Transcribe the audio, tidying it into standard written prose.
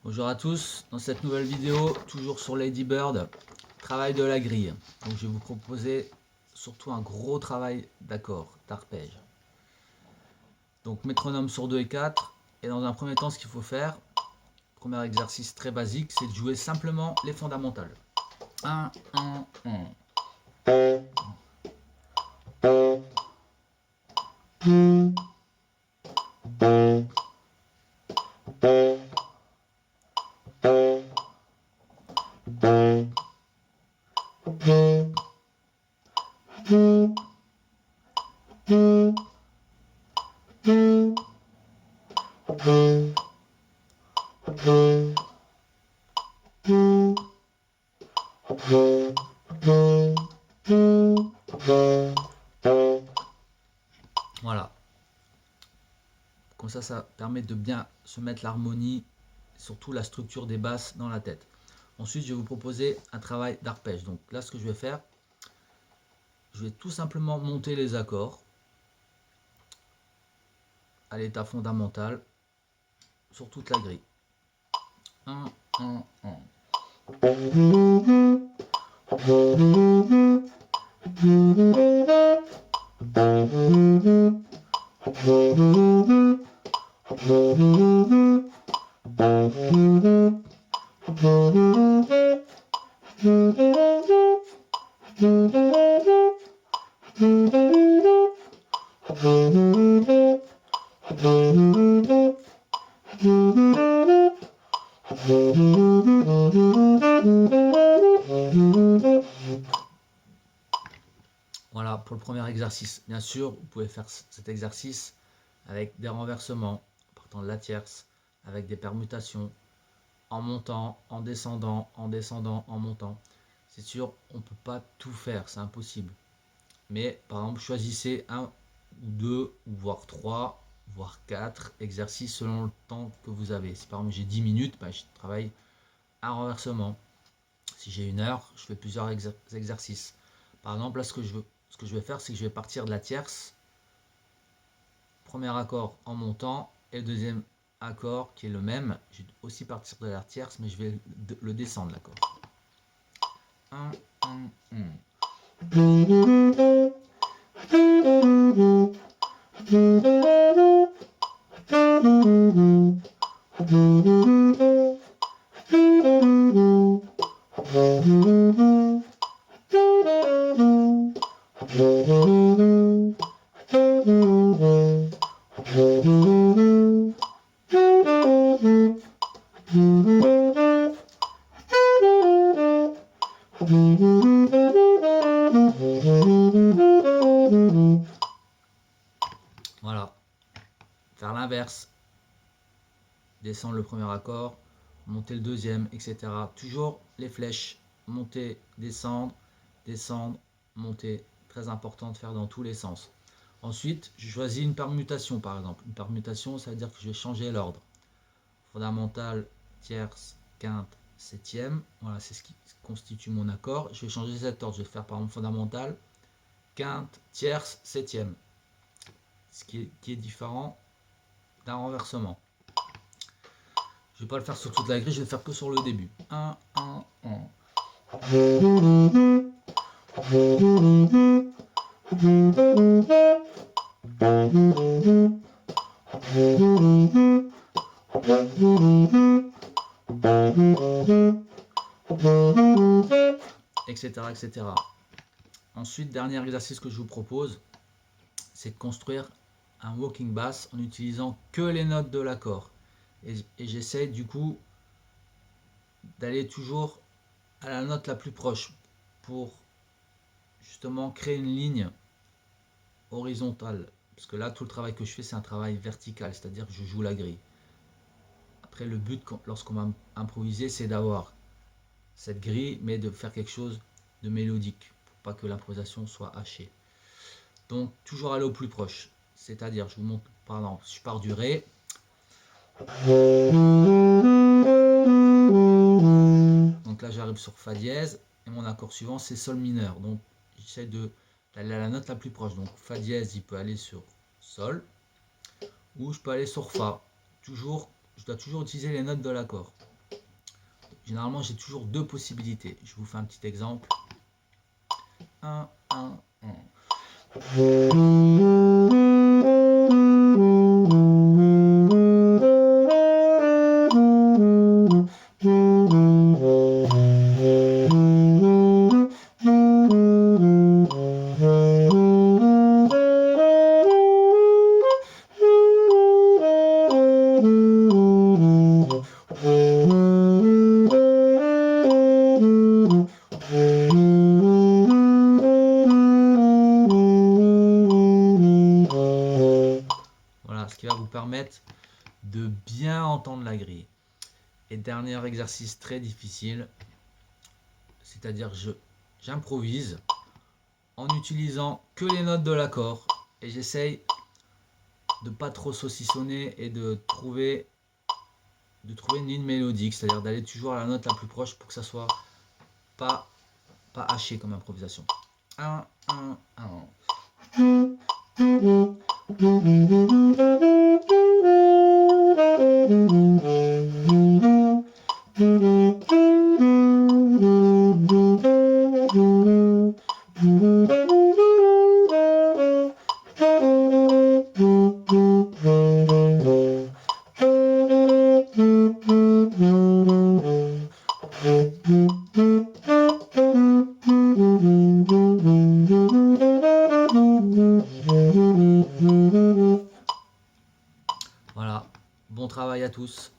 Bonjour à tous, dans cette nouvelle vidéo, toujours sur Lady Bird, travail de la grille. Donc je vais vous proposer surtout un gros travail d'accords, d'arpège. Donc métronome sur 2 et 4, et dans un premier temps ce qu'il faut faire, premier exercice très basique, c'est de jouer simplement les fondamentales. 1, 1, 1. Voilà. Comme ça permet de bien se mettre l'harmonie, surtout la structure des basses dans la tête. Ensuite, je vais vous proposer un travail d'arpège. Donc là, ce que je vais faire, je vais tout simplement monter les accords à l'état fondamental sur toute la grille. 1, 1, 1. Voilà pour le premier exercice. Bien sûr, vous pouvez faire cet exercice avec des renversements, partant de la tierce, avec des permutations, en montant, en descendant, en montant. C'est sûr, on ne peut pas tout faire, c'est impossible. Mais par exemple, choisissez un ou deux, ou voire 3, voire 4 exercices selon le temps que vous avez. Si par exemple j'ai 10 minutes, je travaille un renversement. Si j'ai 1 heure, je fais plusieurs exercices. Par exemple, là, ce que je vais faire, c'est que je vais partir de la tierce, premier accord en montant, et le deuxième accord qui est le même. Je vais aussi partir de la tierce, mais je vais le descendre l'accord. 1, 1, 1. Voilà, faire l'inverse, descendre le premier accord, monter le deuxième, etc. Toujours les flèches, monter, descendre, monter, très important de faire dans tous les sens. Ensuite, je choisis une permutation par exemple. Une permutation, ça veut dire que je vais changer l'ordre. Fondamentale, tierce, quinte, septième. Voilà, c'est ce qui constitue mon accord. Je vais changer cet ordre. Je vais faire par exemple fondamentale, quinte, tierce, septième. Ce qui est différent d'un renversement. Je ne vais pas le faire sur toute la grille, je vais le faire que sur le début. 1, 1, 1. Etc. etc. Ensuite, dernier exercice que je vous propose, c'est de construire un walking bass en utilisant que les notes de l'accord. Et j'essaie du coup d'aller toujours à la note la plus proche pour justement créer une ligne horizontale. Parce que là, tout le travail que je fais, c'est un travail vertical, c'est-à-dire que je joue la grille. Après, le but, lorsqu'on va improviser, c'est d'avoir cette grille, mais de faire quelque chose de mélodique, pour pas que l'improvisation soit hachée. Donc, toujours aller au plus proche. C'est-à-dire, je vous montre, par exemple, je pars du Ré. Donc là, j'arrive sur Fa dièse, et mon accord suivant, c'est Sol mineur. Donc, j'essaie d'aller à la note la plus proche. Donc, Fa dièse, il peut aller sur Sol, ou je peux aller sur Fa. Toujours, je dois toujours utiliser les notes de l'accord. généralement, j'ai toujours deux possibilités. Je vous fais un petit exemple. 1, 1, 1. Voilà, ce qui va vous permettre de bien entendre la grille. Et dernier exercice très difficile, c'est-à-dire j'improvise en utilisant que les notes de l'accord et j'essaye de pas trop saucissonner et de trouver une ligne mélodique, c'est-à-dire d'aller toujours à la note la plus proche pour que ça soit pas haché comme improvisation. 1, 1, 1. Voilà, bon travail à tous.